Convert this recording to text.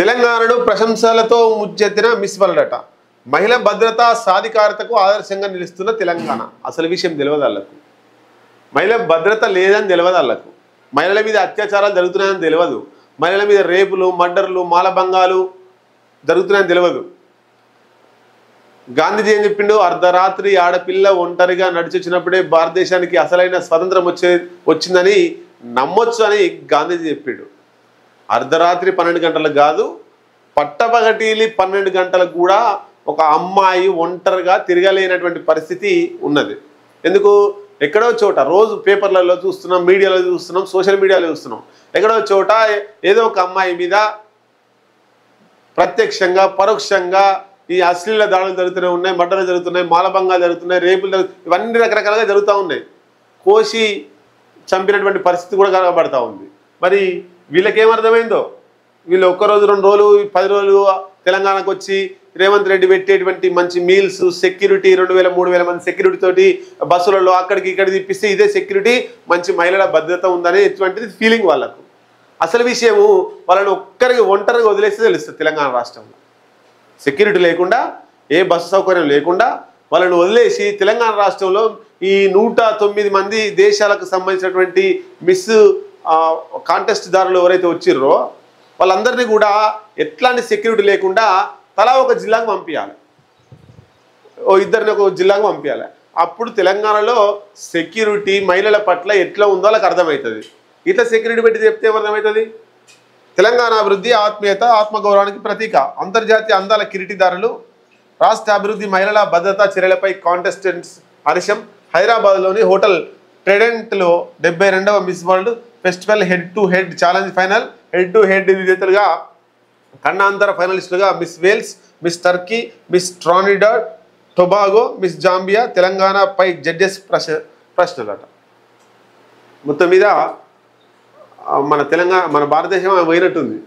తెలంగాణను ప్రశంసలతో ముచ్చెత్తిన miss world అట. మహిళా భద్రతా సాధికారతకు ఆదర్శంగా నిలుస్తున్న తెలంగాణ. అసలు విషయం తెలియదు వాళ్ళకు. మహిళా భద్రత లేదని తెలియదు వాళ్ళకు. మహిళల మీద అత్యాచారాలు జరుగుతున్నాయని తెలియదు. మహిళల మీద రేపులు, మర్డర్లు, మాలభంగాలు జరుగుతున్నాయని తెలియదు. గాంధీజీ ఏం చెప్పిండు? అర్ధరాత్రి ఆడపిల్ల ఒంటరిగా నడిచొచ్చినప్పుడే భారతదేశానికి అసలైన స్వతంత్రం వచ్చిందని నమ్మొచ్చు అని గాంధీజీ చెప్పిండు. అర్ధరాత్రి 12 గంటలకు కాదు, పట్టపగటిలి 12 గంటలకు కూడా ఒక అమ్మాయి ఒంటరిగా తిరగలేనటువంటి పరిస్థితి ఉన్నది. ఎందుకు? ఎక్కడో చోట రోజు పేపర్లలో చూస్తున్నాం, మీడియాలో చూస్తున్నాం, సోషల్ మీడియాలో చూస్తున్నాం. ఎక్కడో చోట ఏదో ఒక అమ్మాయి మీద ప్రత్యక్షంగా పరోక్షంగా ఈ అశ్లీల దాడులు జరుగుతూనే ఉన్నాయి, మర్డర్లు జరుగుతున్నాయి, మాలభంగాలు జరుగుతున్నాయి, రేపులు ఇవన్నీ రకరకాలుగా జరుగుతూ ఉన్నాయి. కోసి చంపినటువంటి పరిస్థితి కూడా కనబడతా ఉంది. మరి వీళ్ళకేమర్థమైందో? వీళ్ళు ఒక్కరోజు 2 రోజులు 10 రోజులు తెలంగాణకు వచ్చి రేవంత్ రెడ్డి పెట్టేటువంటి మంచి మీల్స్, సెక్యూరిటీ 2000-3000 మంది సెక్యూరిటీ తోటి బస్సులలో అక్కడికి ఇక్కడికి తిప్పిస్తే ఇదే సెక్యూరిటీ, మంచి మహిళల భద్రత ఉందనే ఇటువంటిది ఫీలింగ్ వాళ్ళకు. అసలు విషయము వాళ్ళని ఒక్కరికి ఒంటరిగా వదిలేస్తే తెలుస్తుంది. తెలంగాణ రాష్ట్రంలో సెక్యూరిటీ లేకుండా, ఏ బస్సు సౌకర్యం లేకుండా వాళ్ళని వదిలేసి తెలంగాణ రాష్ట్రంలో ఈ 109 మంది దేశాలకు సంబంధించినటువంటి మిస్ కాంటెస్ట్ దారులు ఎవరైతే వచ్చిర్రో వాళ్ళందరినీ కూడా ఎట్లాంటి సెక్యూరిటీ లేకుండా తలా ఒక జిల్లాకు పంపించాలి, ఇద్దరిని ఒక జిల్లాకు పంపించాలి. అప్పుడు తెలంగాణలో సెక్యూరిటీ మహిళల పట్ల ఎట్లా ఉందో వాళ్ళకి అర్థమవుతుంది. ఇట్లా సెక్యూరిటీ పెట్టి చెప్తే ఏమర్థమవుతుంది? తెలంగాణ అభివృద్ధి, ఆత్మీయత, ఆత్మగౌరవానికి ప్రతీక. అంతర్జాతీయ అందాల కిరీటిదారులు. రాష్ట్ర అభివృద్ధి, మహిళల భద్రతా చర్యలపై కాంటెస్టెంట్స్ హర్షం. హైదరాబాద్లోని హోటల్ ట్రెడెంట్లో 72వ Miss World festival head to head challenge final. Head to head విజేతలుగా ఖండాంతర ఫైనలిస్టులుగా Miss Wales, Miss Turkey, Miss Trinidad Tobago, Miss Zambia. తెలంగాణపై జడ్జెస్ ప్రశ్నలట. మొత్తం మీద మన భారతదేశం పోయినట్టుంది.